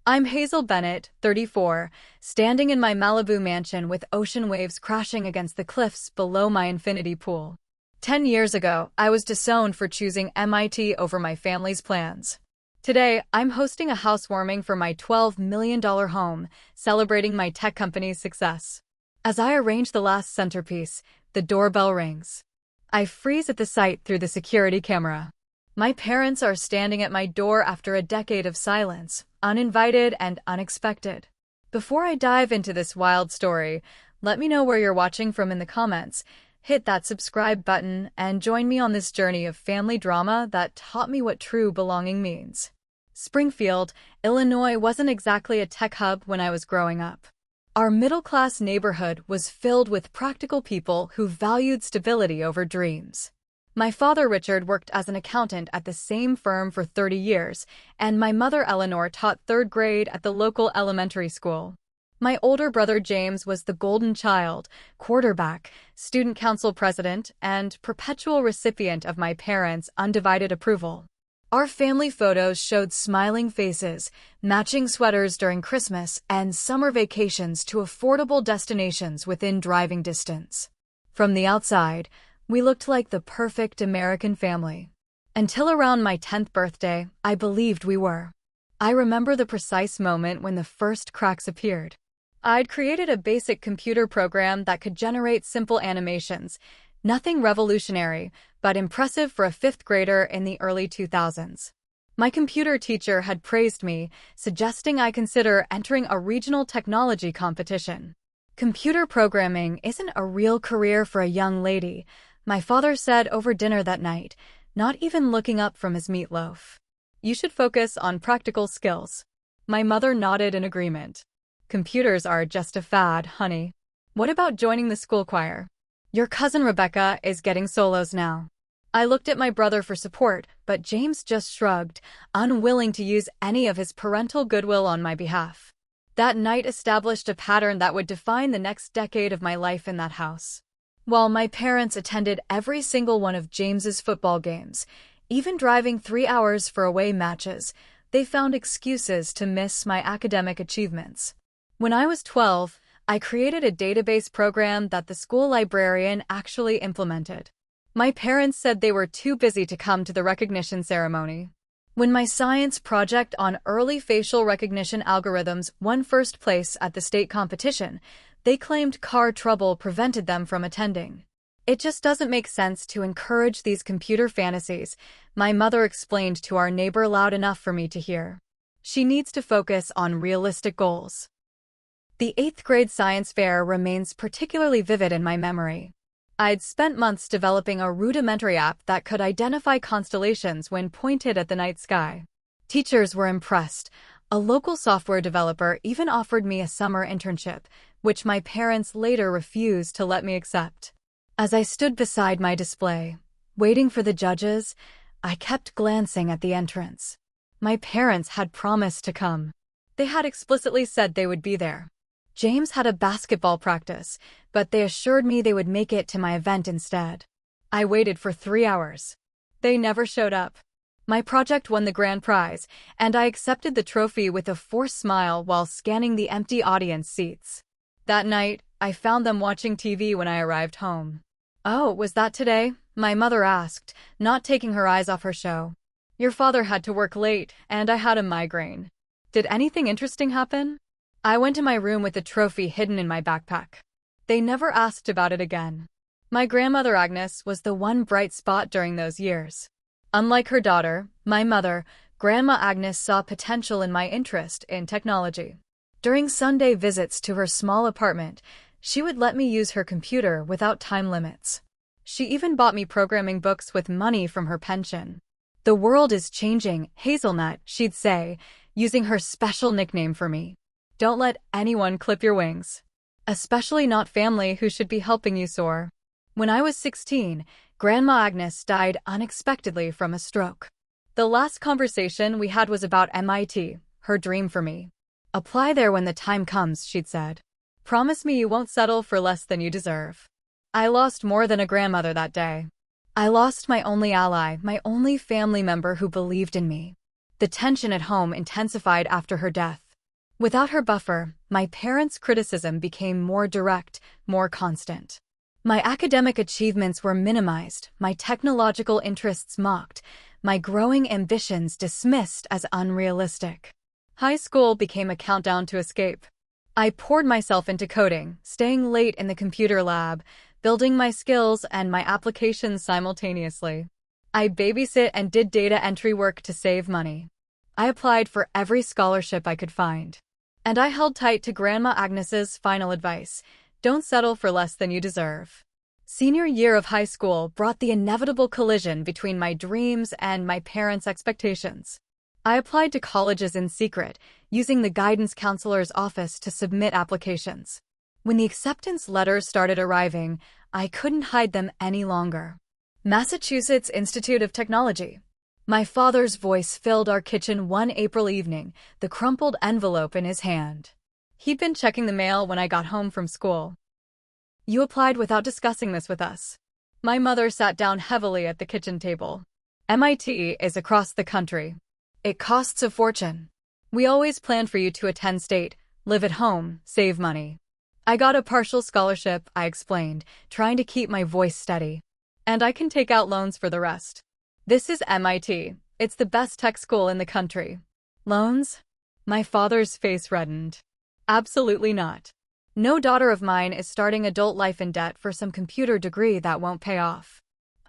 I'm Hazel Bennett, 34, standing in my Malibu mansion with ocean waves crashing against the cliffs below my infinity pool. 10 years ago, I was disowned for choosing MIT over my family's plans. Today, I'm hosting a housewarming for my $12 million home, celebrating my tech company's success. As I arrange the last centerpiece, the doorbell rings. I freeze at the sight through the security camera. My parents are standing at my door after a decade of silence, uninvited and unexpected. Before I dive into this wild story, let me know where you're watching from in the comments. Hit that subscribe button and join me on this journey of family drama that taught me what true belonging means. Springfield, Illinois wasn't exactly a tech hub when I was growing up. Our middle-class neighborhood was filled with practical people who valued stability over dreams. My father, Richard, worked as an accountant at the same firm for 30 years, and my mother, Eleanor, taught third grade at the local elementary school. My older brother, James, was the golden child, quarterback, student council president, and perpetual recipient of my parents' undivided approval. Our family photos showed smiling faces, matching sweaters during Christmas, and summer vacations to affordable destinations within driving distance. From the outside, we looked like the perfect American family. Until around my 10th birthday, I believed we were. I remember the precise moment when the first cracks appeared. I'd created a basic computer program that could generate simple animations, nothing revolutionary, but impressive for a fifth grader in the early 2000s. My computer teacher had praised me, suggesting I consider entering a regional technology competition. Computer programming isn't a real career for a young lady, my father said over dinner that night, not even looking up from his meatloaf. You should focus on practical skills. My mother nodded in agreement. Computers are just a fad, honey. What about joining the school choir? Your cousin Rebecca is getting solos now. I looked at my brother for support, but James just shrugged, unwilling to use any of his parental goodwill on my behalf. That night established a pattern that would define the next decade of my life in that house. While my parents attended every single one of James's football games, even driving 3 hours for away matches, they found excuses to miss my academic achievements. When I was 12, I created a database program that the school librarian actually implemented. My parents said they were too busy to come to the recognition ceremony. When my science project on early facial recognition algorithms won first place at the state competition, they claimed car trouble prevented them from attending. It just doesn't make sense to encourage these computer fantasies, my mother explained to our neighbor loud enough for me to hear. She needs to focus on realistic goals. The 8th grade science fair remains particularly vivid in my memory. I'd spent months developing a rudimentary app that could identify constellations when pointed at the night sky. Teachers were impressed. A local software developer even offered me a summer internship, which my parents later refused to let me accept. As I stood beside my display, waiting for the judges, I kept glancing at the entrance. My parents had promised to come. They had explicitly said they would be there. James had a basketball practice, but they assured me they would make it to my event instead. I waited for 3 hours. They never showed up. My project won the grand prize, and I accepted the trophy with a forced smile while scanning the empty audience seats. That night, I found them watching TV when I arrived home. "Oh, was that today?" my mother asked, not taking her eyes off her show. "Your father had to work late, and I had a migraine. Did anything interesting happen?" I went to my room with the trophy hidden in my backpack. They never asked about it again. My grandmother Agnes was the one bright spot during those years. Unlike her daughter, my mother, Grandma Agnes saw potential in my interest in technology. During Sunday visits to her small apartment, she would let me use her computer without time limits. She even bought me programming books with money from her pension. "The world is changing, Hazelnut," she'd say, using her special nickname for me. "Don't let anyone clip your wings. Especially not family who should be helping you soar." When I was 16, Grandma Agnes died unexpectedly from a stroke. The last conversation we had was about MIT, her dream for me. "Apply there when the time comes," she'd said. "Promise me you won't settle for less than you deserve." I lost more than a grandmother that day. I lost my only ally, my only family member who believed in me. The tension at home intensified after her death. Without her buffer, my parents' criticism became more direct, more constant. My academic achievements were minimized, my technological interests mocked, my growing ambitions dismissed as unrealistic. High school became a countdown to escape. I poured myself into coding, staying late in the computer lab, building my skills and my applications simultaneously. I babysit and did data entry work to save money. I applied for every scholarship I could find. And I held tight to Grandma Agnes's final advice: don't settle for less than you deserve. Senior year of high school brought the inevitable collision between my dreams and my parents' expectations. I applied to colleges in secret, using the guidance counselor's office to submit applications. When the acceptance letters started arriving, I couldn't hide them any longer. Massachusetts Institute of Technology. My father's voice filled our kitchen one April evening, the crumpled envelope in his hand. He'd been checking the mail when I got home from school. You applied without discussing this with us. My mother sat down heavily at the kitchen table. MIT is across the country. It costs a fortune. We always planned for you to attend state, live at home, save money. I got a partial scholarship, I explained, trying to keep my voice steady. And I can take out loans for the rest. This is MIT. It's the best tech school in the country. Loans? My father's face reddened. Absolutely not. No daughter of mine is starting adult life in debt for some computer degree that won't pay off.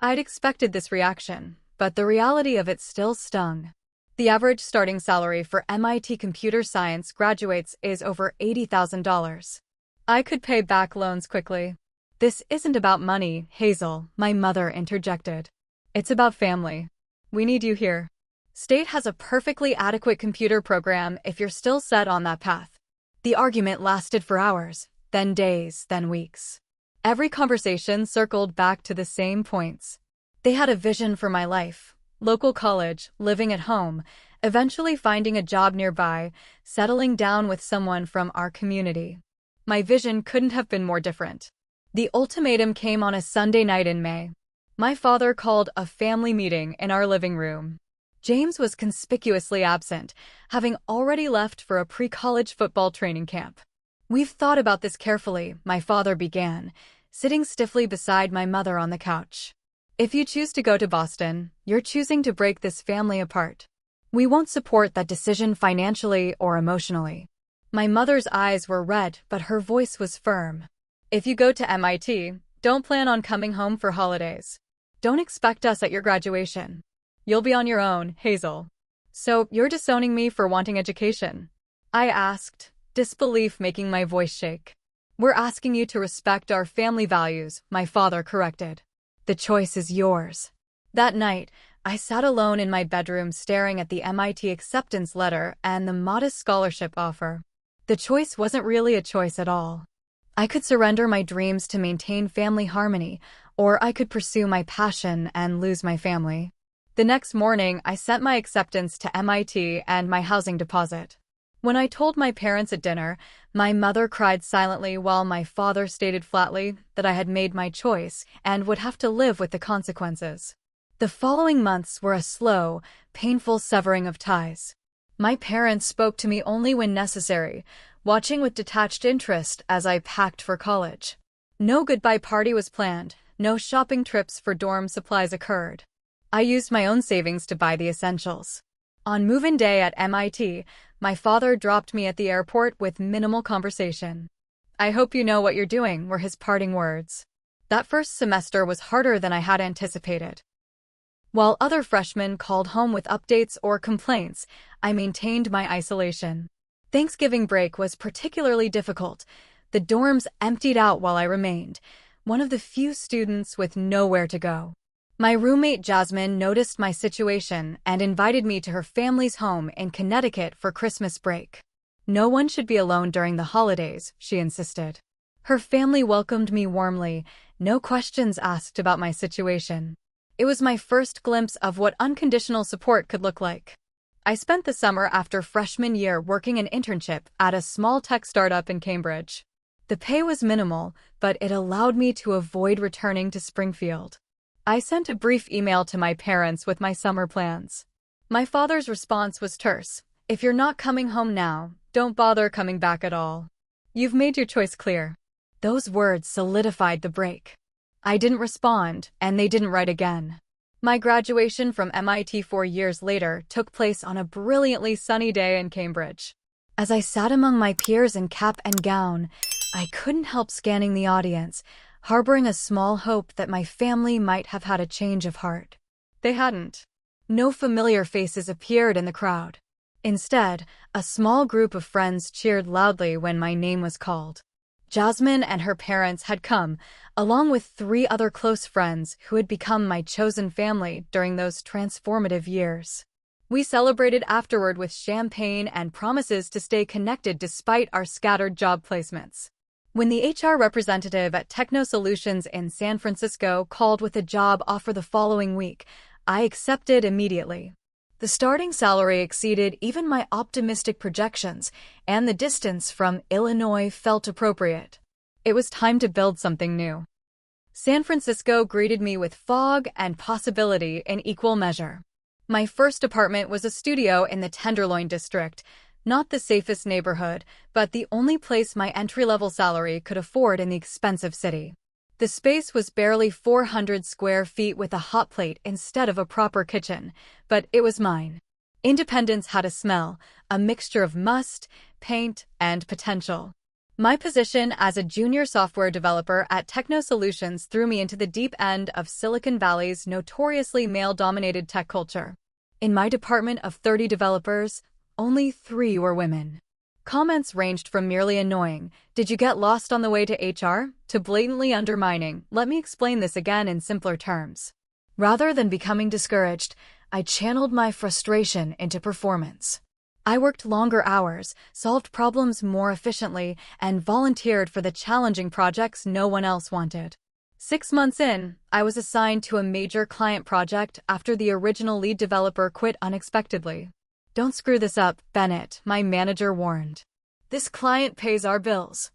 I'd expected this reaction, but the reality of it still stung. The average starting salary for MIT computer science graduates is over $80,000. I could pay back loans quickly. This isn't about money, Hazel, my mother interjected. It's about family. We need you here. State has a perfectly adequate computer program if you're still set on that path. The argument lasted for hours, then days, then weeks. Every conversation circled back to the same points. They had a vision for my life: local college, living at home, eventually finding a job nearby, settling down with someone from our community. My vision couldn't have been more different. The ultimatum came on a Sunday night in May. My father called a family meeting in our living room. James was conspicuously absent, having already left for a pre-college football training camp. We've thought about this carefully, my father began, sitting stiffly beside my mother on the couch. If you choose to go to Boston, you're choosing to break this family apart. We won't support that decision financially or emotionally. My mother's eyes were red, but her voice was firm. If you go to MIT, don't plan on coming home for holidays. Don't expect us at your graduation. You'll be on your own, Hazel. So, you're disowning me for wanting education? I asked, disbelief making my voice shake. We're asking you to respect our family values, my father corrected. The choice is yours. That night, I sat alone in my bedroom staring at the MIT acceptance letter and the modest scholarship offer. The choice wasn't really a choice at all. I could surrender my dreams to maintain family harmony, or I could pursue my passion and lose my family. The next morning, I sent my acceptance to MIT and my housing deposit. When I told my parents at dinner, my mother cried silently while my father stated flatly that I had made my choice and would have to live with the consequences. The following months were a slow, painful severing of ties. My parents spoke to me only when necessary, watching with detached interest as I packed for college. No goodbye party was planned, no shopping trips for dorm supplies occurred. I used my own savings to buy the essentials. On move-in day at MIT, my father dropped me at the airport with minimal conversation. I hope you know what you're doing, were his parting words. That first semester was harder than I had anticipated. While other freshmen called home with updates or complaints, I maintained my isolation. Thanksgiving break was particularly difficult. The dorms emptied out while I remained, one of the few students with nowhere to go. My roommate Jasmine noticed my situation and invited me to her family's home in Connecticut for Christmas break. No one should be alone during the holidays, she insisted. Her family welcomed me warmly, no questions asked about my situation. It was my first glimpse of what unconditional support could look like. I spent the summer after freshman year working an internship at a small tech startup in Cambridge. The pay was minimal, but it allowed me to avoid returning to Springfield. I sent a brief email to my parents with my summer plans. My father's response was terse: if you're not coming home now, Don't bother coming back at all. You've made your choice clear. Those words solidified the break. I didn't respond, and they didn't write again. My graduation from MIT 4 years later took place on a brilliantly sunny day in Cambridge. As I sat among my peers in cap and gown, I couldn't help scanning the audience, harboring a small hope that my family might have had a change of heart. They hadn't. No familiar faces appeared in the crowd. Instead, a small group of friends cheered loudly when my name was called. Jasmine and her parents had come, along with 3 other close friends who had become my chosen family during those transformative years. We celebrated afterward with champagne and promises to stay connected despite our scattered job placements. When the HR representative at Techno Solutions in San Francisco called with a job offer the following week, I accepted immediately. The starting salary exceeded even my optimistic projections, and the distance from Illinois felt appropriate. It was time to build something new. San Francisco greeted me with fog and possibility in equal measure. My first apartment was a studio in the Tenderloin district, not the safest neighborhood, but the only place my entry-level salary could afford in the expensive city. The space was barely 400 square feet with a hot plate instead of a proper kitchen, but it was mine. Independence had a smell, a mixture of must, paint, and potential. My position as a junior software developer at Techno Solutions threw me into the deep end of Silicon Valley's notoriously male-dominated tech culture. In my department of 30 developers, only 3 were women. Comments ranged from merely annoying, "Did you get lost on the way to HR?" to blatantly undermining, "Let me explain this again in simpler terms." Rather than becoming discouraged, I channeled my frustration into performance. I worked longer hours, solved problems more efficiently, and volunteered for the challenging projects no one else wanted. 6 months in, I was assigned to a major client project after the original lead developer quit unexpectedly. "Don't screw this up, Bennett," my manager warned. "This client pays our bills."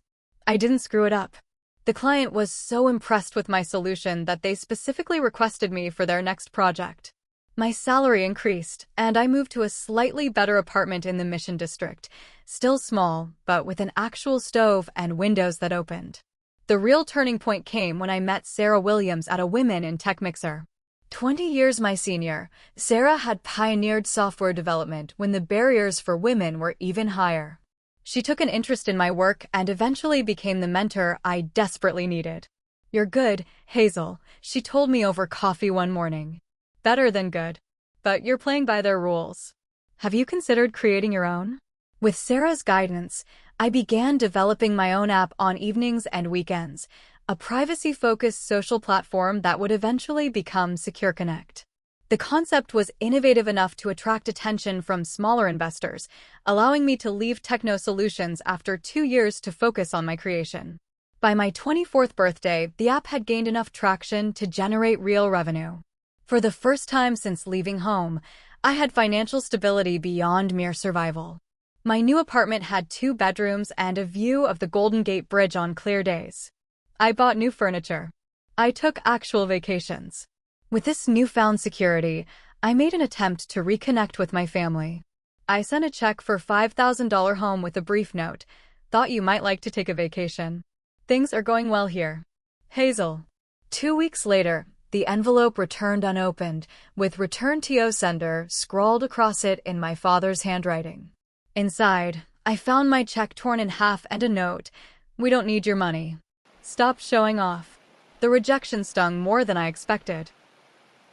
I didn't screw it up. The client was so impressed with my solution that they specifically requested me for their next project. My salary increased, and I moved to a slightly better apartment in the Mission District, still small, but with an actual stove and windows that opened. The real turning point came when I met Sarah Williams at a Women in Tech Mixer. 20 years my senior, Sarah had pioneered software development when the barriers for women were even higher. She took an interest in my work and eventually became the mentor I desperately needed. "You're good, Hazel," she told me over coffee one morning. "Better than good. But you're playing by their rules. Have you considered creating your own?" With Sarah's guidance, I began developing my own app on evenings and weekends, a privacy-focused social platform that would eventually become reconnect. The concept was innovative enough to attract attention from smaller investors, allowing me to leave Techno Solutions after 2 years to focus on my creation. By my 24th birthday, the app had gained enough traction to generate real revenue. For the first time since leaving home, I had financial stability beyond mere survival. My new apartment had 2 bedrooms and a view of the Golden Gate Bridge on clear days. I bought new furniture. I took actual vacations. With this newfound security, I made an attempt to reconnect with my family. I sent a check for $5,000 home with a brief note, "Thought you might like to take a vacation. Things are going well here. Hazel." 2 weeks later, the envelope returned unopened, with "Return to sender" scrawled across it in my father's handwriting. Inside, I found my check torn in half and a note, "We don't need your money. Stop showing off." The rejection stung more than I expected.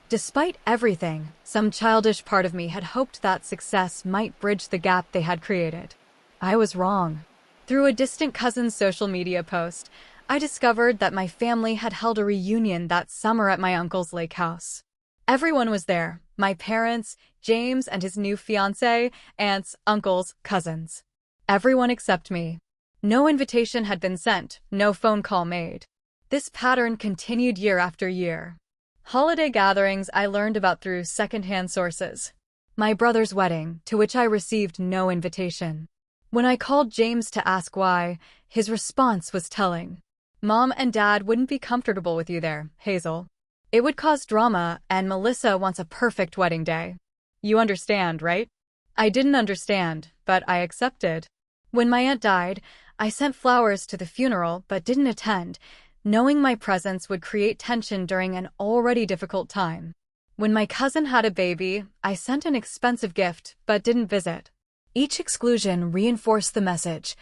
Despite everything, some childish part of me had hoped that success might bridge the gap they had created. I was wrong. Through a distant cousin's social media post, I discovered that my family had held a reunion that summer at my uncle's lake house. Everyone was there: my parents, James and his new fiancée, aunts, uncles, cousins. Everyone except me. No invitation had been sent, no phone call made. This pattern continued year after year. Holiday gatherings I learned about through secondhand sources. My brother's wedding, to which I received no invitation. When I called James to ask why, his response was telling. "Mom and Dad wouldn't be comfortable with you there, Hazel. It would cause drama, and Melissa wants a perfect wedding day. You understand, right?" I didn't understand, but I accepted. When my aunt died, I sent flowers to the funeral but didn't attend, knowing my presence would create tension during an already difficult time. When my cousin had a baby, I sent an expensive gift but didn't visit. Each exclusion reinforced the message: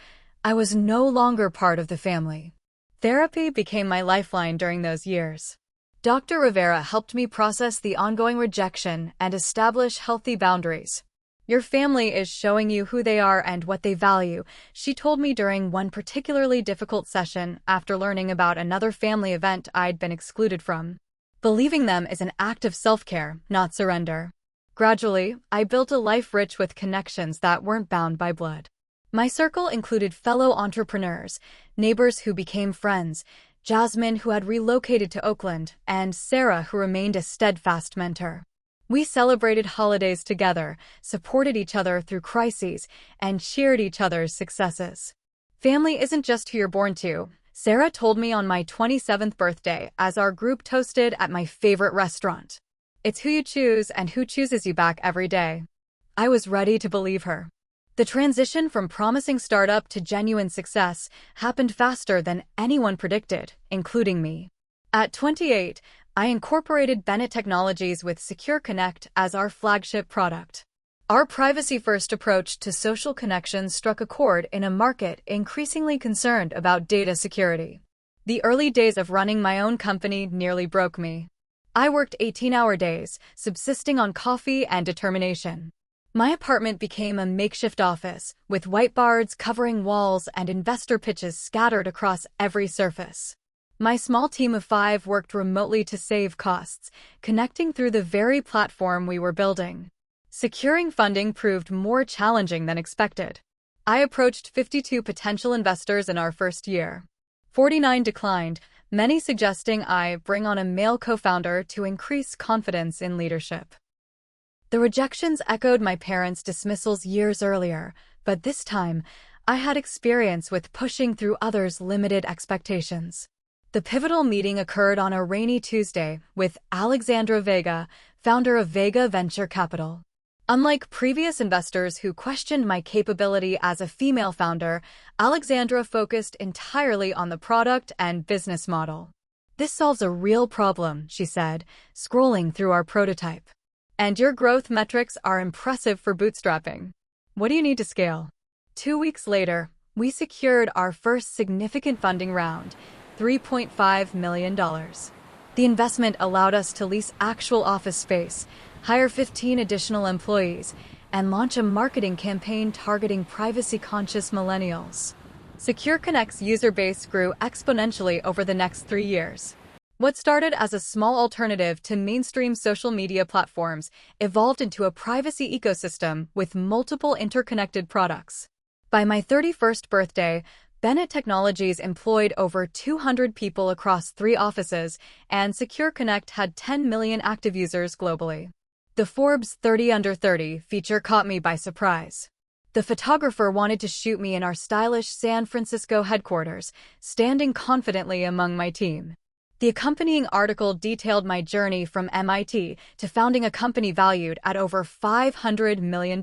I was no longer part of the family. Therapy became my lifeline during those years. Dr. Rivera helped me process the ongoing rejection and establish healthy boundaries. Your family is showing you who they are and what they value, she told me during one particularly difficult session after learning about another family event I'd been excluded from. Believing them is an act of self-care, not surrender. Gradually, I built a life rich with connections that weren't bound by blood. My circle included fellow entrepreneurs, neighbors who became friends, Jasmine, who had relocated to Oakland, and Sarah, who remained a steadfast mentor. We celebrated holidays together, supported each other through crises, and cheered each other's successes. Family isn't just who you're born to, Sarah told me on my 27th birthday as our group toasted at my favorite restaurant. It's who you choose and who chooses you back every day. I was ready to believe her. The transition from promising startup to genuine success happened faster than anyone predicted, including me. At 28, I incorporated Bennett Technologies with reconnect as our flagship product. Our privacy-first approach to social connections struck a chord in a market increasingly concerned about data security. The early days of running my own company nearly broke me. I worked 18-hour days, subsisting on coffee and determination. My apartment became a makeshift office, with whiteboards covering walls and investor pitches scattered across every surface. My small team of 5 worked remotely to save costs, connecting through the very platform we were building. Securing funding proved more challenging than expected. I approached 52 potential investors in our first year. 49 declined, many suggesting I bring on a male co-founder to increase confidence in leadership. The rejections echoed my parents' dismissals years earlier, but this time, I had experience with pushing through others' limited expectations. The pivotal meeting occurred on a rainy Tuesday with Alexandra Vega, founder of Vega Venture Capital. Unlike previous investors who questioned my capability as a female founder, Alexandra focused entirely on the product and business model. This solves a real problem, she said, scrolling through our prototype. And your growth metrics are impressive for bootstrapping. What do you need to scale? 2 weeks later, we secured our first significant funding round, $3.5 million. The investment allowed us to lease actual office space, hire 15 additional employees, and launch a marketing campaign targeting privacy-conscious millennials. reconnect's user base grew exponentially over the next 3 years. What started as a small alternative to mainstream social media platforms evolved into a privacy ecosystem with multiple interconnected products. By my 31st birthday, Bennett Technologies employed over 200 people across 3 offices, and reconnect had 10 million active users globally. The Forbes 30 Under 30 feature caught me by surprise. The photographer wanted to shoot me in our stylish San Francisco headquarters, standing confidently among my team. The accompanying article detailed my journey from MIT to founding a company valued at over $500 million.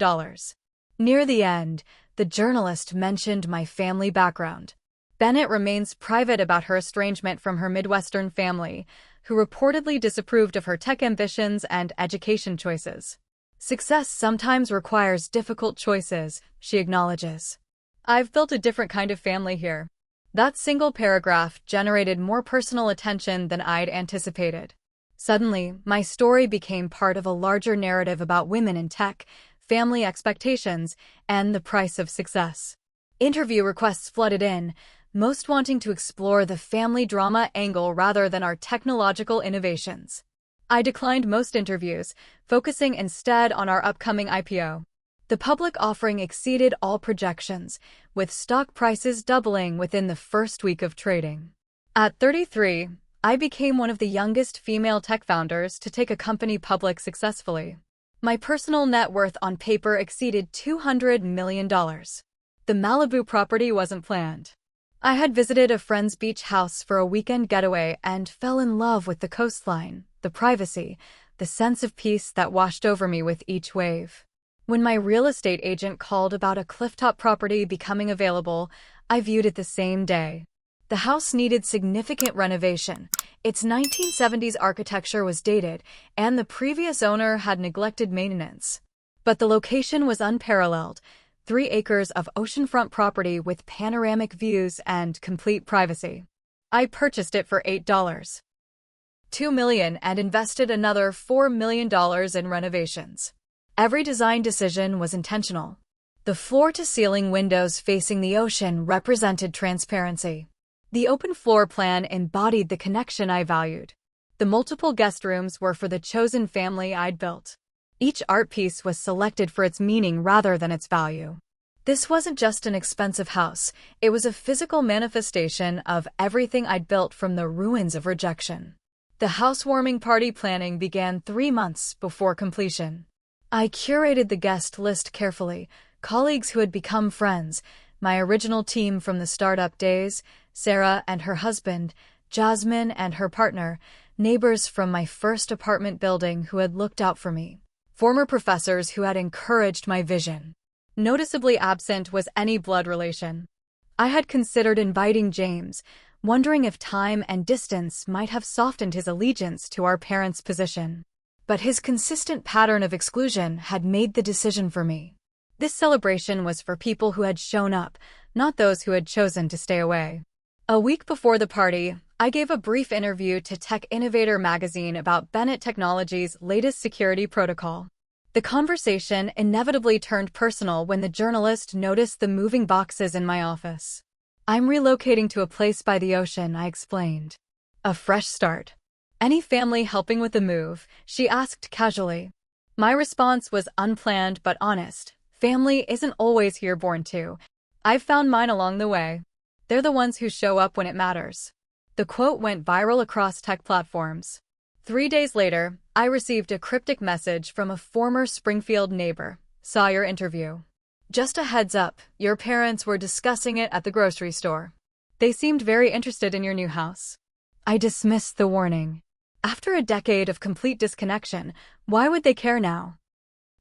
Near the end, the journalist mentioned my family background. Bennett remains private about her estrangement from her Midwestern family, who reportedly disapproved of her tech ambitions and education choices. Success sometimes requires difficult choices, she acknowledges. I've built a different kind of family here. That single paragraph generated more personal attention than I'd anticipated. Suddenly, my story became part of a larger narrative about women in tech, family expectations, and the price of success. Interview requests flooded in, most wanting to explore the family drama angle rather than our technological innovations. I declined most interviews, focusing instead on our upcoming IPO. The public offering exceeded all projections, with stock prices doubling within the first week of trading. At 33, I became one of the youngest female tech founders to take a company public successfully. My personal net worth on paper exceeded $200 million. The Malibu property wasn't planned. I had visited a friend's beach house for a weekend getaway and fell in love with the coastline, the privacy, the sense of peace that washed over me with each wave. When my real estate agent called about a clifftop property becoming available, I viewed it the same day. The house needed significant renovation. Its 1970s architecture was dated, and the previous owner had neglected maintenance. But the location was unparalleled: 3 acres of oceanfront property with panoramic views and complete privacy. I purchased it for $8.2 million and invested another $4 million in renovations. Every design decision was intentional. The floor-to-ceiling windows facing the ocean represented transparency. The open floor plan embodied the connection I valued. The multiple guest rooms were for the chosen family I'd built. Each art piece was selected for its meaning rather than its value. This wasn't just an expensive house, it was a physical manifestation of everything I'd built from the ruins of rejection. The housewarming party planning began 3 months before completion. I curated the guest list carefully: colleagues who had become friends, my original team from the startup days, Sarah and her husband, Jasmine and her partner, neighbors from my first apartment building who had looked out for me, former professors who had encouraged my vision. Noticeably absent was any blood relation. I had considered inviting James, wondering if time and distance might have softened his allegiance to our parents' position. But his consistent pattern of exclusion had made the decision for me. This celebration was for people who had shown up, not those who had chosen to stay away. A week before the party, I gave a brief interview to Tech Innovator magazine about Bennett Technologies' latest security protocol. The conversation inevitably turned personal when the journalist noticed the moving boxes in my office. "I'm relocating to a place by the ocean," I explained. "A fresh start. Any family helping with the move?" she asked casually. My response was unplanned but honest. Family isn't always here born to. I've found mine along the way. They're the ones who show up when it matters. The quote went viral across tech platforms. 3 days later, I received a cryptic message from a former Springfield neighbor. "Saw your interview. Just a heads up, your parents were discussing it at the grocery store. They seemed very interested in your new house." I dismissed the warning. After a decade of complete disconnection, why would they care now?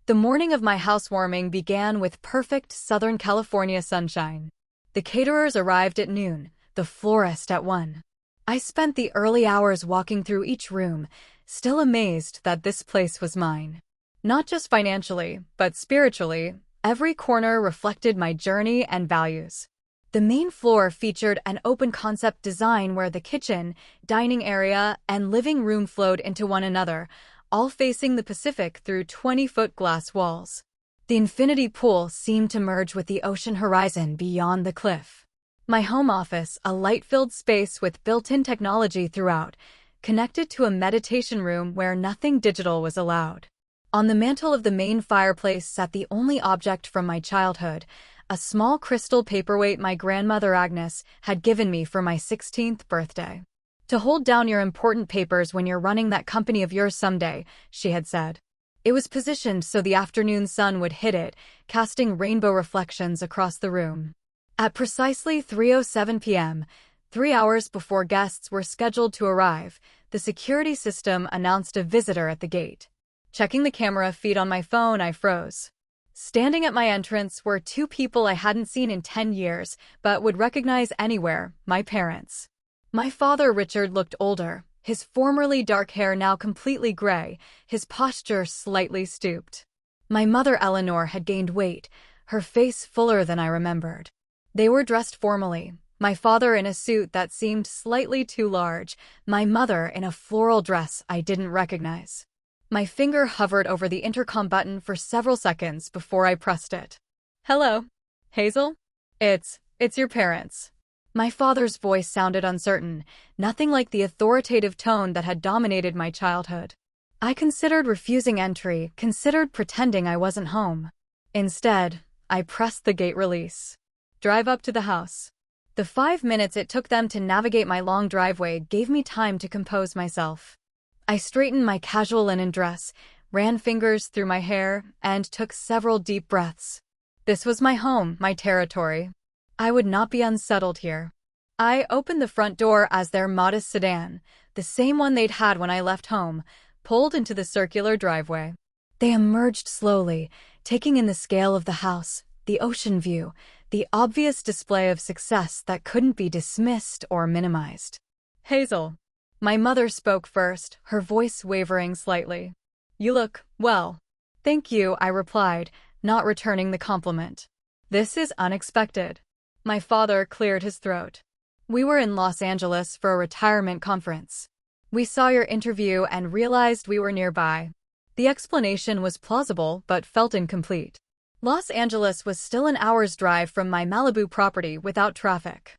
The morning of my housewarming began with perfect Southern California sunshine. The caterers arrived at noon, the florist at 1. I spent the early hours walking through each room, still amazed that this place was mine. Not just financially, but spiritually, every corner reflected my journey and values. The main floor featured an open-concept design where the kitchen, dining area, and living room flowed into one another, all facing the Pacific through 20-foot glass walls. The infinity pool seemed to merge with the ocean horizon beyond the cliff. My home office, a light-filled space with built-in technology throughout, connected to a meditation room where nothing digital was allowed. On the mantel of the main fireplace sat the only object from my childhood, a small crystal paperweight my grandmother Agnes had given me for my 16th birthday. "To hold down your important papers when you're running that company of yours someday," she had said. It was positioned so the afternoon sun would hit it, casting rainbow reflections across the room. At precisely 3:07 p.m., 3 hours before guests were scheduled to arrive, the security system announced a visitor at the gate. Checking the camera feed on my phone, I froze. Standing at my entrance were 2 people I hadn't seen in 10 years, but would recognize anywhere: my parents. My father, Richard, looked older, his formerly dark hair now completely gray, his posture slightly stooped. My mother, Eleanor, had gained weight, her face fuller than I remembered. They were dressed formally, my father in a suit that seemed slightly too large, my mother in a floral dress I didn't recognize. My finger hovered over the intercom button for several seconds before I pressed it. "Hello, Hazel? It's your parents." My father's voice sounded uncertain, nothing like the authoritative tone that had dominated my childhood. I considered refusing entry, considered pretending I wasn't home. Instead, I pressed the gate release. "Drive up to the house." The 5 minutes it took them to navigate my long driveway gave me time to compose myself. I straightened my casual linen dress, ran fingers through my hair, and took several deep breaths. This was my home, my territory. I would not be unsettled here. I opened the front door as their modest sedan, the same one they'd had when I left home, pulled into the circular driveway. They emerged slowly, taking in the scale of the house, the ocean view, the obvious display of success that couldn't be dismissed or minimized. Hazel. My mother spoke first, her voice wavering slightly. You look well. Thank you, I replied, not returning the compliment. This is unexpected. My father cleared his throat. We were in Los Angeles for a retirement conference. We saw your interview and realized we were nearby. The explanation was plausible but felt incomplete. Los Angeles was still an hour's drive from my Malibu property without traffic.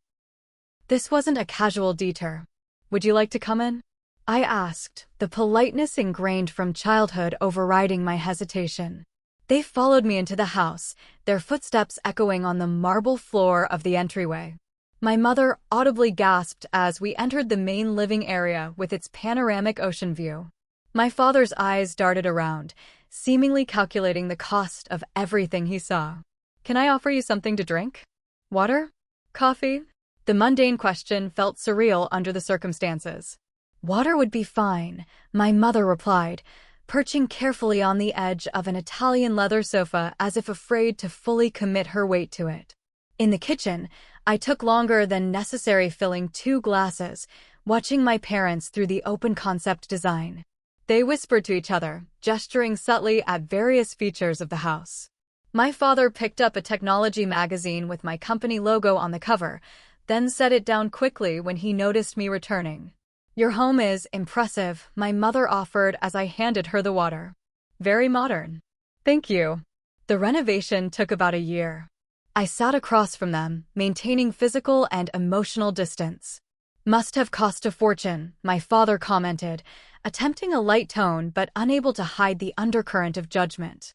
This wasn't a casual detour. Would you like to come in? I asked, the politeness ingrained from childhood overriding my hesitation. They followed me into the house, their footsteps echoing on the marble floor of the entryway. My mother audibly gasped as we entered the main living area with its panoramic ocean view. My father's eyes darted around, seemingly calculating the cost of everything he saw. Can I offer you something to drink? Water? Coffee? The mundane question felt surreal under the circumstances. Water would be fine, my mother replied, perching carefully on the edge of an Italian leather sofa as if afraid to fully commit her weight to it. In the kitchen, I took longer than necessary filling 2 glasses, watching my parents through the open concept design. They whispered to each other, gesturing subtly at various features of the house. My father picked up a technology magazine with my company logo on the cover, then set it down quickly when he noticed me returning. Your home is impressive, my mother offered as I handed her the water. Very modern. Thank you. The renovation took about a year. I sat across from them, maintaining physical and emotional distance. Must have cost a fortune, my father commented, attempting a light tone but unable to hide the undercurrent of judgment.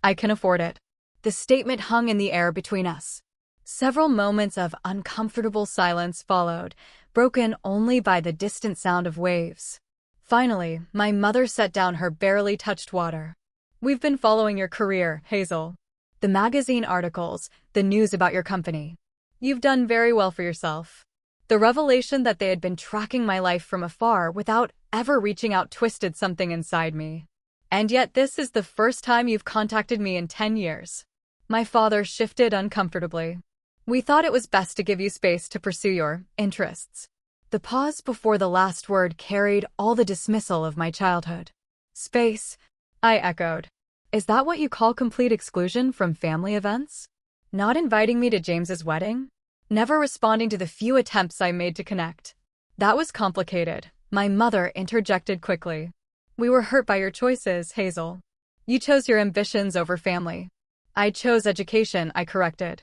I can afford it. The statement hung in the air between us. Several moments of uncomfortable silence followed, broken only by the distant sound of waves. Finally, my mother set down her barely touched water. We've been following your career, Hazel. The magazine articles, the news about your company. You've done very well for yourself. The revelation that they had been tracking my life from afar without ever reaching out twisted something inside me. And yet this is the first time you've contacted me in 10 years. My father shifted uncomfortably. We thought it was best to give you space to pursue your interests. The pause before the last word carried all the dismissal of my childhood. Space, I echoed. Is that what you call complete exclusion from family events? Not inviting me to James's wedding? Never responding to the few attempts I made to connect? That was complicated, my mother interjected quickly. We were hurt by your choices, Hazel. You chose your ambitions over family. I chose education, I corrected.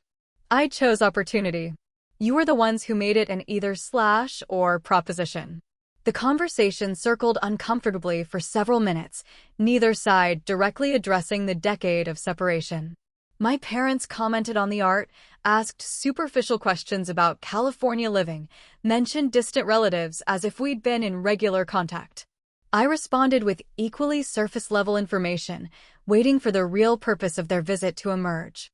I chose opportunity. You were the ones who made it an either/or proposition. The conversation circled uncomfortably for several minutes, neither side directly addressing the decade of separation. My parents commented on the art, asked superficial questions about California living, mentioned distant relatives as if we'd been in regular contact. I responded with equally surface-level information, waiting for the real purpose of their visit to emerge.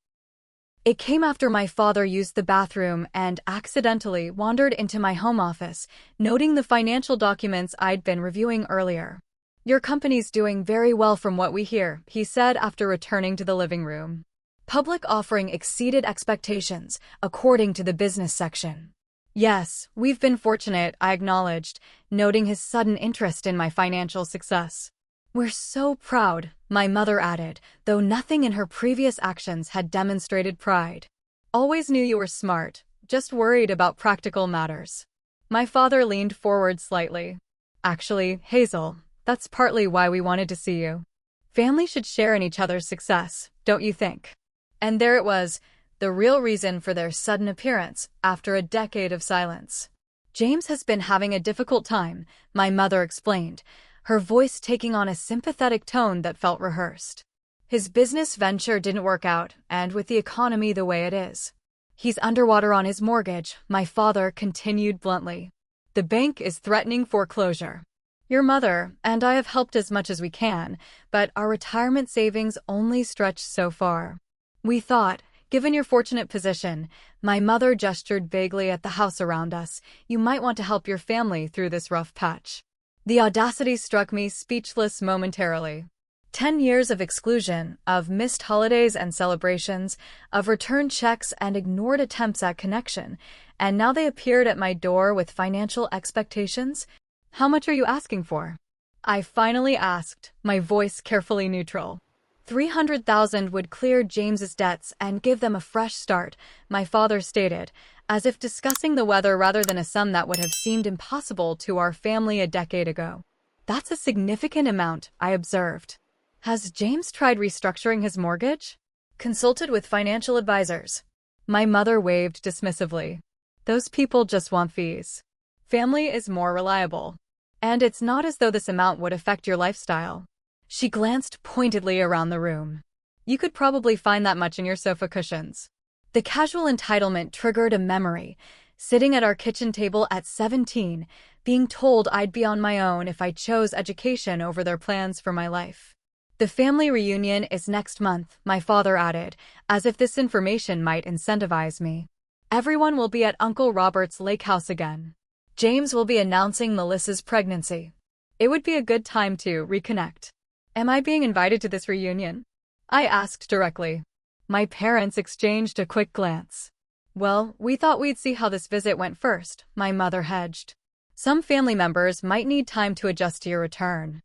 It came after my father used the bathroom and accidentally wandered into my home office, noting the financial documents I'd been reviewing earlier. Your company's doing very well from what we hear, he said after returning to the living room. Public offering exceeded expectations, according to the business section. Yes, we've been fortunate, I acknowledged, noting his sudden interest in my financial success. We're so proud, my mother added, though nothing in her previous actions had demonstrated pride. Always knew you were smart, just worried about practical matters. My father leaned forward slightly. Actually, Hazel, that's partly why we wanted to see you. Family should share in each other's success, don't you think? And there it was, the real reason for their sudden appearance after a decade of silence. James has been having a difficult time, my mother explained, her voice taking on a sympathetic tone that felt rehearsed. His business venture didn't work out, and with the economy the way it is. He's underwater on his mortgage, my father continued bluntly. The bank is threatening foreclosure. Your mother and I have helped as much as we can, but our retirement savings only stretch so far. We thought, given your fortunate position, my mother gestured vaguely at the house around us, you might want to help your family through this rough patch. The audacity struck me speechless momentarily. 10 years of exclusion, of missed holidays and celebrations, of returned checks and ignored attempts at connection, and now they appeared at my door with financial expectations? How much are you asking for? I finally asked, my voice carefully neutral. 300,000 would clear James's debts and give them a fresh start, my father stated, as if discussing the weather rather than a sum that would have seemed impossible to our family a decade ago. That's a significant amount, I observed. Has James tried restructuring his mortgage? Consulted with financial advisors. My mother waved dismissively. Those people just want fees. Family is more reliable. And it's not as though this amount would affect your lifestyle. She glanced pointedly around the room. You could probably find that much in your sofa cushions. The casual entitlement triggered a memory. Sitting at our kitchen table at 17, being told I'd be on my own if I chose education over their plans for my life. The family reunion is next month, my father added, as if this information might incentivize me. Everyone will be at Uncle Robert's lake house again. James will be announcing Melissa's pregnancy. It would be a good time to reconnect. Am I being invited to this reunion? I asked directly. My parents exchanged a quick glance. Well, we thought we'd see how this visit went first, my mother hedged. Some family members might need time to adjust to your return.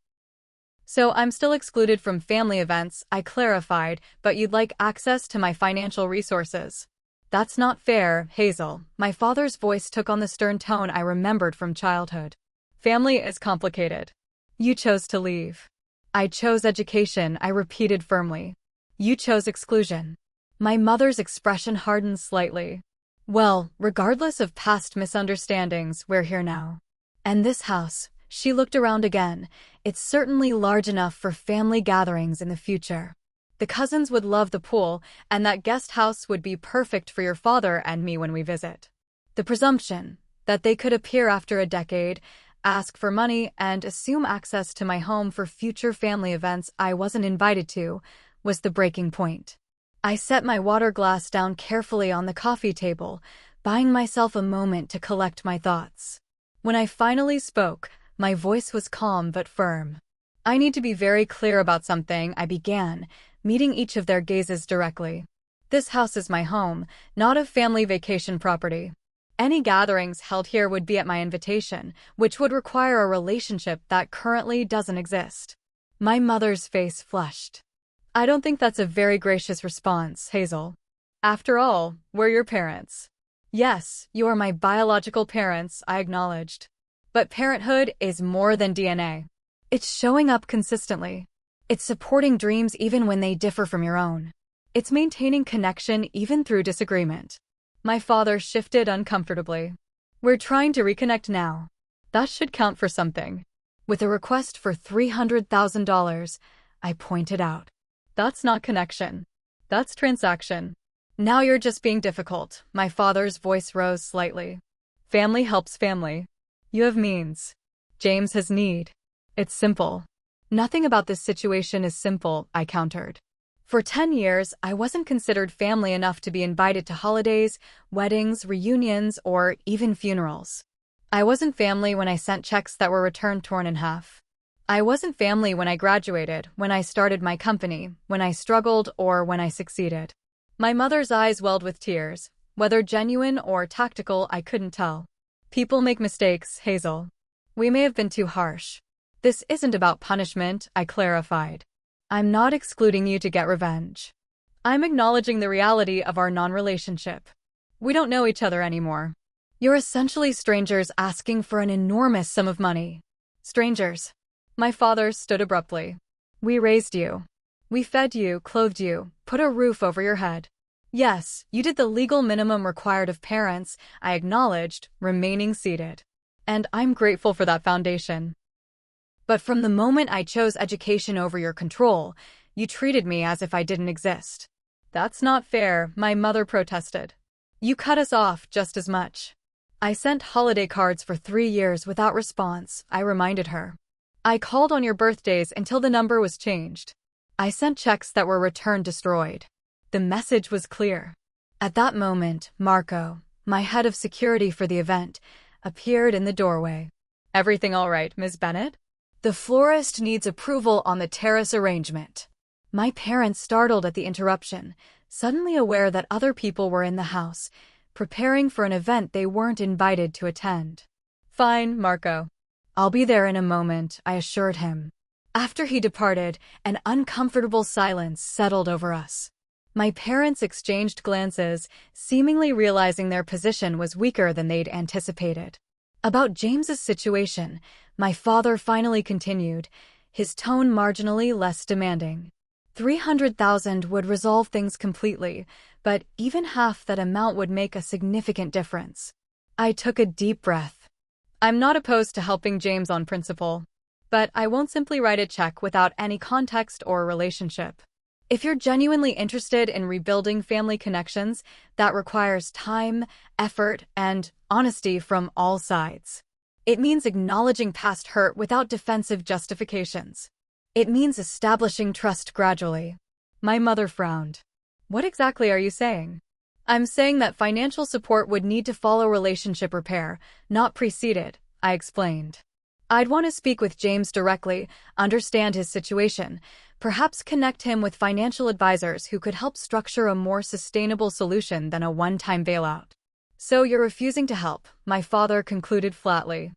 So I'm still excluded from family events, I clarified, but you'd like access to my financial resources. That's not fair, Hazel. My father's voice took on the stern tone I remembered from childhood. Family is complicated. You chose to leave. I chose education, I repeated firmly. You chose exclusion. My mother's expression hardened slightly. Well, regardless of past misunderstandings, we're here now. And this house, she looked around again, it's certainly large enough for family gatherings in the future. The cousins would love the pool, and that guest house would be perfect for your father and me when we visit. The presumption that they could appear after a decade, ask for money, and assume access to my home for future family events I wasn't invited to, was the breaking point. I set my water glass down carefully on the coffee table, buying myself a moment to collect my thoughts. When I finally spoke, my voice was calm but firm. I need to be very clear about something, I began, meeting each of their gazes directly. This house is my home, not a family vacation property. Any gatherings held here would be at my invitation, which would require a relationship that currently doesn't exist. My mother's face flushed. I don't think that's a very gracious response, Hazel. After all, we're your parents. Yes, you are my biological parents, I acknowledged. But parenthood is more than DNA. It's showing up consistently. It's supporting dreams even when they differ from your own. It's maintaining connection even through disagreement. My father shifted uncomfortably. We're trying to reconnect now. That should count for something. With a request for $300,000, I pointed out. That's not connection. That's transaction. Now you're just being difficult. My father's voice rose slightly. Family helps family. You have means. James has need. It's simple. Nothing about this situation is simple, I countered. For 10 years, I wasn't considered family enough to be invited to holidays, weddings, reunions, or even funerals. I wasn't family when I sent checks that were returned torn in half. I wasn't family when I graduated, when I started my company, when I struggled, or when I succeeded. My mother's eyes welled with tears. Whether genuine or tactical, I couldn't tell. People make mistakes, Hazel. We may have been too harsh. This isn't about punishment, I clarified. I'm not excluding you to get revenge. I'm acknowledging the reality of our non-relationship. We don't know each other anymore. You're essentially strangers asking for an enormous sum of money. Strangers. My father stood abruptly. We raised you. We fed you, clothed you, put a roof over your head. Yes, you did the legal minimum required of parents, I acknowledged, remaining seated. And I'm grateful for that foundation. But from the moment I chose education over your control, you treated me as if I didn't exist. That's not fair, my mother protested. You cut us off just as much. I sent holiday cards for 3 years without response, I reminded her. I called on your birthdays until the number was changed. I sent checks that were returned destroyed. The message was clear. At that moment, Marco, my head of security for the event, appeared in the doorway. Everything all right, Ms. Bennett? The florist needs approval on the terrace arrangement. My parents startled at the interruption, suddenly aware that other people were in the house, preparing for an event they weren't invited to attend. Fine, Marco. I'll be there in a moment, I assured him. After he departed, an uncomfortable silence settled over us. My parents exchanged glances, seemingly realizing their position was weaker than they'd anticipated. About James's situation, my father finally continued, his tone marginally less demanding. 300,000 would resolve things completely, but even half that amount would make a significant difference. I took a deep breath. I'm not opposed to helping James on principle, but I won't simply write a check without any context or relationship. If you're genuinely interested in rebuilding family connections, that requires time, effort, and honesty from all sides. It means acknowledging past hurt without defensive justifications. It means establishing trust gradually. My mother frowned. What exactly are you saying? I'm saying that financial support would need to follow relationship repair, not precede it, I explained. I'd want to speak with James directly, understand his situation, perhaps connect him with financial advisors who could help structure a more sustainable solution than a one-time bailout. So you're refusing to help, my father concluded flatly.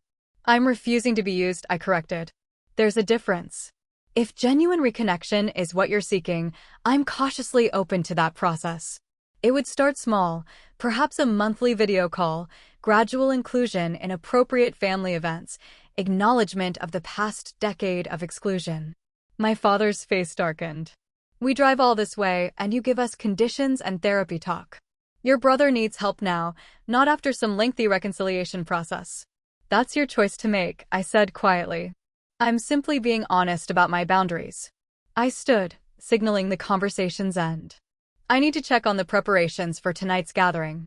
I'm refusing to be used, I corrected. There's a difference. If genuine reconnection is what you're seeking, I'm cautiously open to that process. It would start small, perhaps a monthly video call, gradual inclusion in appropriate family events, acknowledgement of the past decade of exclusion. My father's face darkened. We drive all this way, and you give us conditions and therapy talk. Your brother needs help now, not after some lengthy reconciliation process. That's your choice to make, I said quietly. I'm simply being honest about my boundaries. I stood, signaling the conversation's end. I need to check on the preparations for tonight's gathering.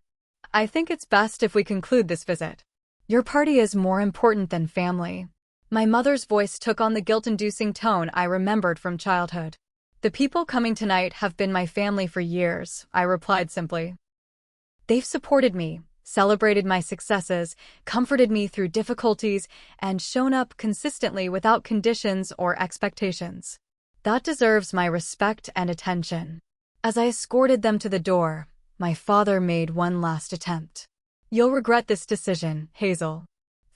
I think it's best if we conclude this visit. Your party is more important than family. My mother's voice took on the guilt-inducing tone I remembered from childhood. The people coming tonight have been my family for years, I replied simply. They've supported me, celebrated my successes, comforted me through difficulties, and shown up consistently without conditions or expectations. That deserves my respect and attention. As I escorted them to the door, my father made one last attempt. You'll regret this decision, Hazel.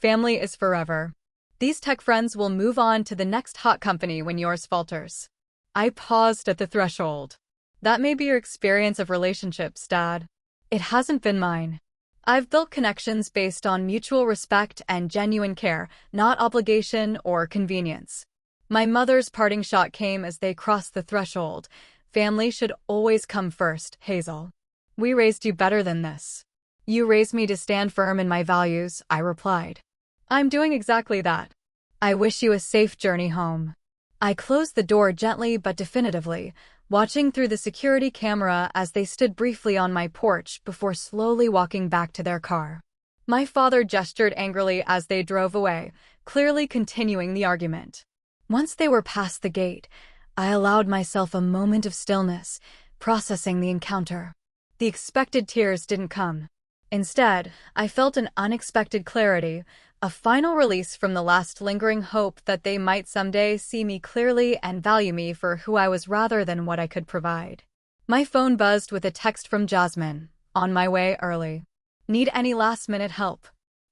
Family is forever. These tech friends will move on to the next hot company when yours falters. I paused at the threshold. That may be your experience of relationships, Dad. It hasn't been mine. I've built connections based on mutual respect and genuine care, not obligation or convenience. My mother's parting shot came as they crossed the threshold. Family should always come first, Hazel. We raised you better than this. You raised me to stand firm in my values, I replied. I'm doing exactly that. I wish you a safe journey home. I closed the door gently but definitively, watching through the security camera as they stood briefly on my porch before slowly walking back to their car. My father gestured angrily as they drove away, clearly continuing the argument. Once they were past the gate, I allowed myself a moment of stillness, processing the encounter. The expected tears didn't come. Instead, I felt an unexpected clarity, a final release from the last lingering hope that they might someday see me clearly and value me for who I was rather than what I could provide. My phone buzzed with a text from Jasmine, on my way early. Need any last-minute help?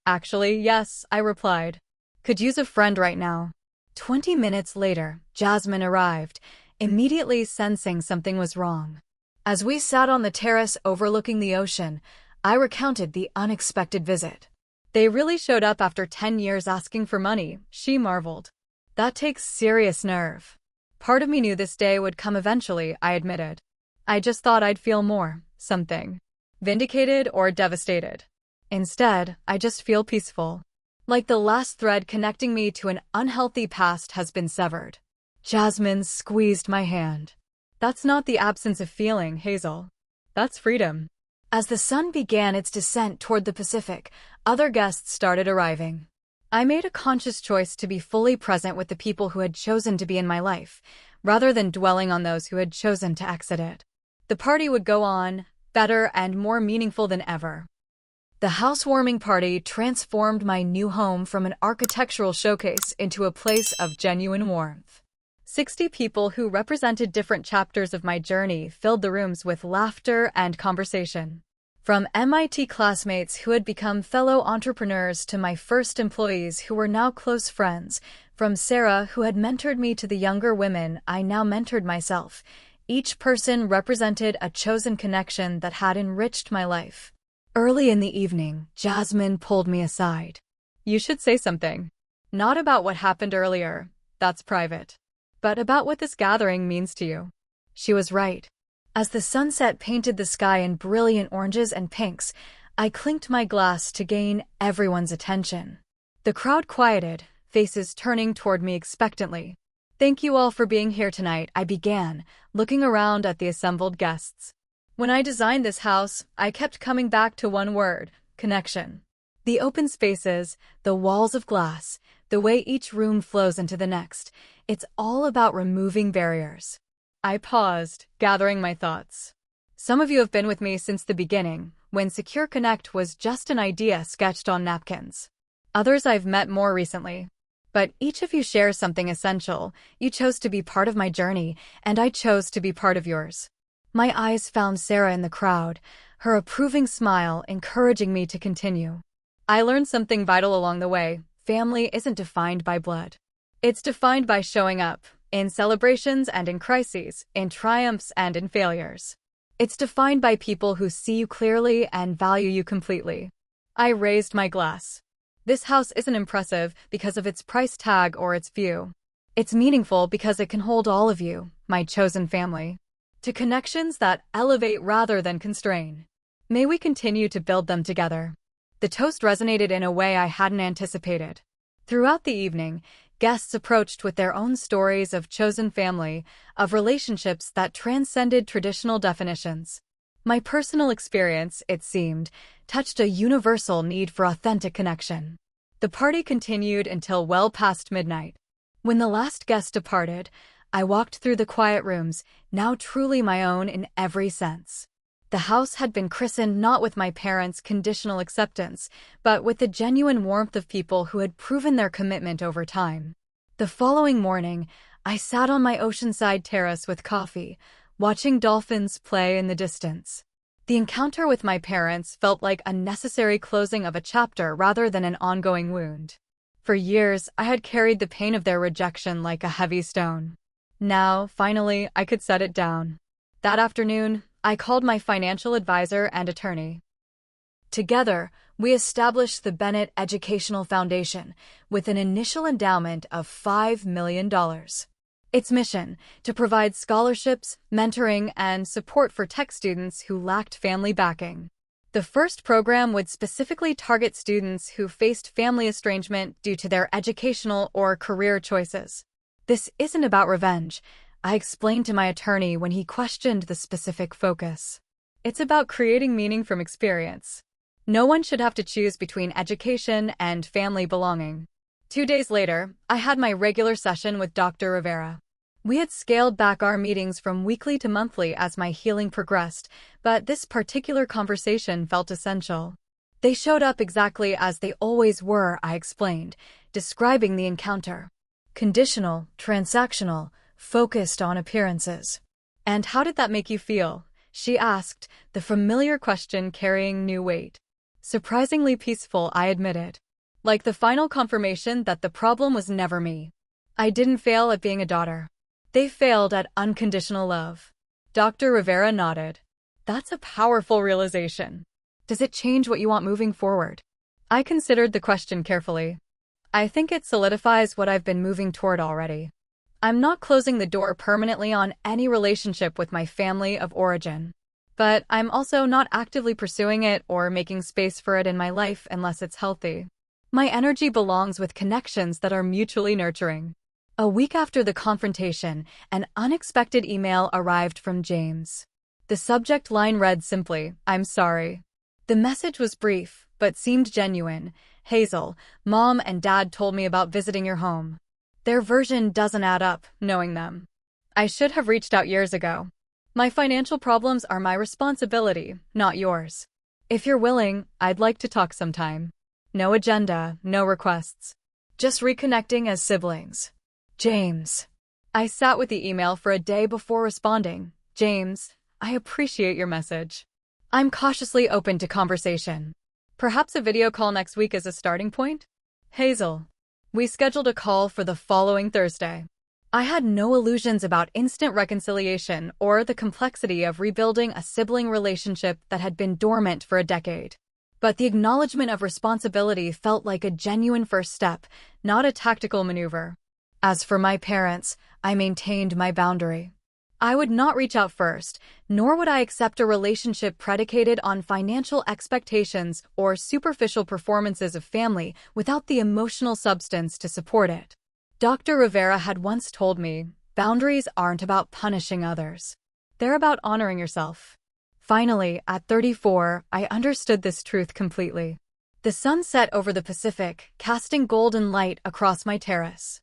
Actually, yes, I replied. Could use a friend right now. 20 minutes later, Jasmine arrived, immediately sensing something was wrong. As we sat on the terrace overlooking the ocean, I recounted the unexpected visit. They really showed up after 10 years asking for money, she marveled. That takes serious nerve. Part of me knew this day would come eventually, I admitted. I just thought I'd feel more, something. Vindicated or devastated. Instead, I just feel peaceful. Like the last thread connecting me to an unhealthy past has been severed. Jasmine squeezed my hand. That's not the absence of feeling, Hazel. That's freedom. As the sun began its descent toward the Pacific, other guests started arriving. I made a conscious choice to be fully present with the people who had chosen to be in my life, rather than dwelling on those who had chosen to exit it. The party would go on, better and more meaningful than ever. The housewarming party transformed my new home from an architectural showcase into a place of genuine warmth. 60 people who represented different chapters of my journey filled the rooms with laughter and conversation. From MIT classmates who had become fellow entrepreneurs to my first employees who were now close friends, from Sarah who had mentored me to the younger women I now mentored myself, each person represented a chosen connection that had enriched my life. Early in the evening, Jasmine pulled me aside. "You should say something. Not about what happened earlier, that's private, but about what this gathering means to you." She was right. As the sunset painted the sky in brilliant oranges and pinks, I clinked my glass to gain everyone's attention. The crowd quieted, faces turning toward me expectantly. "Thank you all for being here tonight," I began, looking around at the assembled guests. "When I designed this house, I kept coming back to one word: connection. The open spaces, the walls of glass, the way each room flows into the next, it's all about removing barriers." I paused, gathering my thoughts. Some of you have been with me since the beginning, when Secure Connect was just an idea sketched on napkins. Others I've met more recently. But each of you shares something essential. You chose to be part of my journey, and I chose to be part of yours. My eyes found Sarah in the crowd, her approving smile encouraging me to continue. I learned something vital along the way. Family isn't defined by blood. It's defined by showing up, in celebrations and in crises, in triumphs and in failures. It's defined by people who see you clearly and value you completely. I raised my glass. This house isn't impressive because of its price tag or its view. It's meaningful because it can hold all of you, my chosen family, to connections that elevate rather than constrain. May we continue to build them together. The toast resonated in a way I hadn't anticipated. Throughout the evening, guests approached with their own stories of chosen family, of relationships that transcended traditional definitions. My personal experience, it seemed, touched a universal need for authentic connection. The party continued until well past midnight. When the last guest departed, I walked through the quiet rooms, now truly my own in every sense. The house had been christened not with my parents' conditional acceptance, but with the genuine warmth of people who had proven their commitment over time. The following morning, I sat on my oceanside terrace with coffee, watching dolphins play in the distance. The encounter with my parents felt like a necessary closing of a chapter rather than an ongoing wound. For years, I had carried the pain of their rejection like a heavy stone. Now, finally, I could set it down. That afternoon, I called my financial advisor and attorney. Together, we established the Bennett Educational Foundation with an initial endowment of $5 million. Its mission, to provide scholarships, mentoring, and support for tech students who lacked family backing. The first program would specifically target students who faced family estrangement due to their educational or career choices. This isn't about revenge, I explained to my attorney when he questioned the specific focus. It's about creating meaning from experience. No one should have to choose between education and family belonging. 2 days later, I had my regular session with Dr. Rivera. We had scaled back our meetings from weekly to monthly as my healing progressed, but this particular conversation felt essential. They showed up exactly as they always were, I explained, describing the encounter. Conditional, transactional, focused on appearances. "And how did that make you feel?" she asked, the familiar question carrying new weight. "Surprisingly peaceful," I admitted. Like the final confirmation that the problem was never me. I didn't fail at being a daughter. They failed at unconditional love. Dr. Rivera nodded. "That's a powerful realization. Does it change what you want moving forward?" I considered the question carefully. "I think it solidifies what I've been moving toward already. I'm not closing the door permanently on any relationship with my family of origin. But I'm also not actively pursuing it or making space for it in my life unless it's healthy. My energy belongs with connections that are mutually nurturing." A week after the confrontation, an unexpected email arrived from James. The subject line read simply, "I'm sorry." The message was brief, but seemed genuine. "Hazel, Mom and Dad told me about visiting your home. Their version doesn't add up, knowing them. I should have reached out years ago. My financial problems are my responsibility, not yours. If you're willing, I'd like to talk sometime. No agenda, no requests. Just reconnecting as siblings. James. I sat with the email for a day before responding. James, I appreciate your message. I'm cautiously open to conversation. Perhaps a video call next week is a starting point? Hazel. We scheduled a call for the following Thursday. I had no illusions about instant reconciliation or the complexity of rebuilding a sibling relationship that had been dormant for a decade. But the acknowledgement of responsibility felt like a genuine first step, not a tactical maneuver. As for my parents, I maintained my boundary. I would not reach out first, nor would I accept a relationship predicated on financial expectations or superficial performances of family without the emotional substance to support it. Dr. Rivera had once told me, boundaries aren't about punishing others. They're about honoring yourself. Finally, at 34, I understood this truth completely. The sun set over the Pacific, casting golden light across my terrace.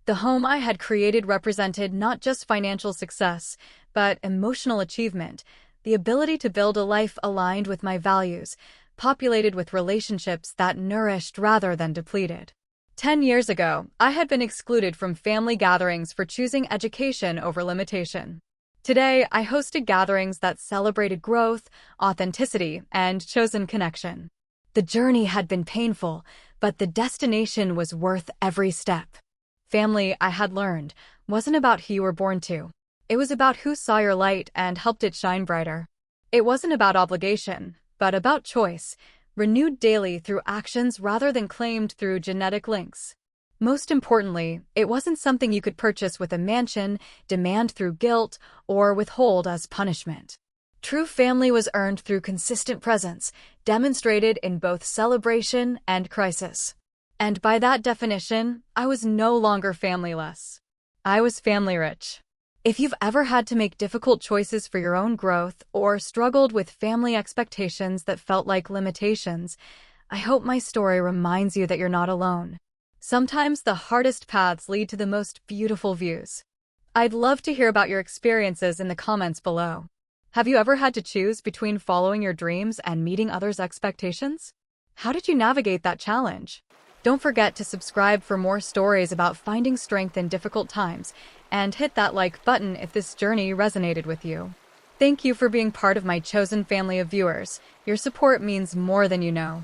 The home I had created represented not just financial success, but emotional achievement, the ability to build a life aligned with my values, populated with relationships that nourished rather than depleted. 10 years ago, I had been excluded from family gatherings for choosing education over limitation. Today, I hosted gatherings that celebrated growth, authenticity, and chosen connection. The journey had been painful, but the destination was worth every step. Family, I had learned, wasn't about who you were born to. It was about who saw your light and helped it shine brighter. It wasn't about obligation, but about choice, renewed daily through actions rather than claimed through genetic links. Most importantly, it wasn't something you could purchase with a mansion, demand through guilt, or withhold as punishment. True family was earned through consistent presence, demonstrated in both celebration and crisis. And by that definition, I was no longer familyless. I was family-rich. If you've ever had to make difficult choices for your own growth or struggled with family expectations that felt like limitations, I hope my story reminds you that you're not alone. Sometimes the hardest paths lead to the most beautiful views. I'd love to hear about your experiences in the comments below. Have you ever had to choose between following your dreams and meeting others' expectations? How did you navigate that challenge? Don't forget to subscribe for more stories about finding strength in difficult times, and hit that like button if this journey resonated with you. Thank you for being part of my chosen family of viewers. Your support means more than you know.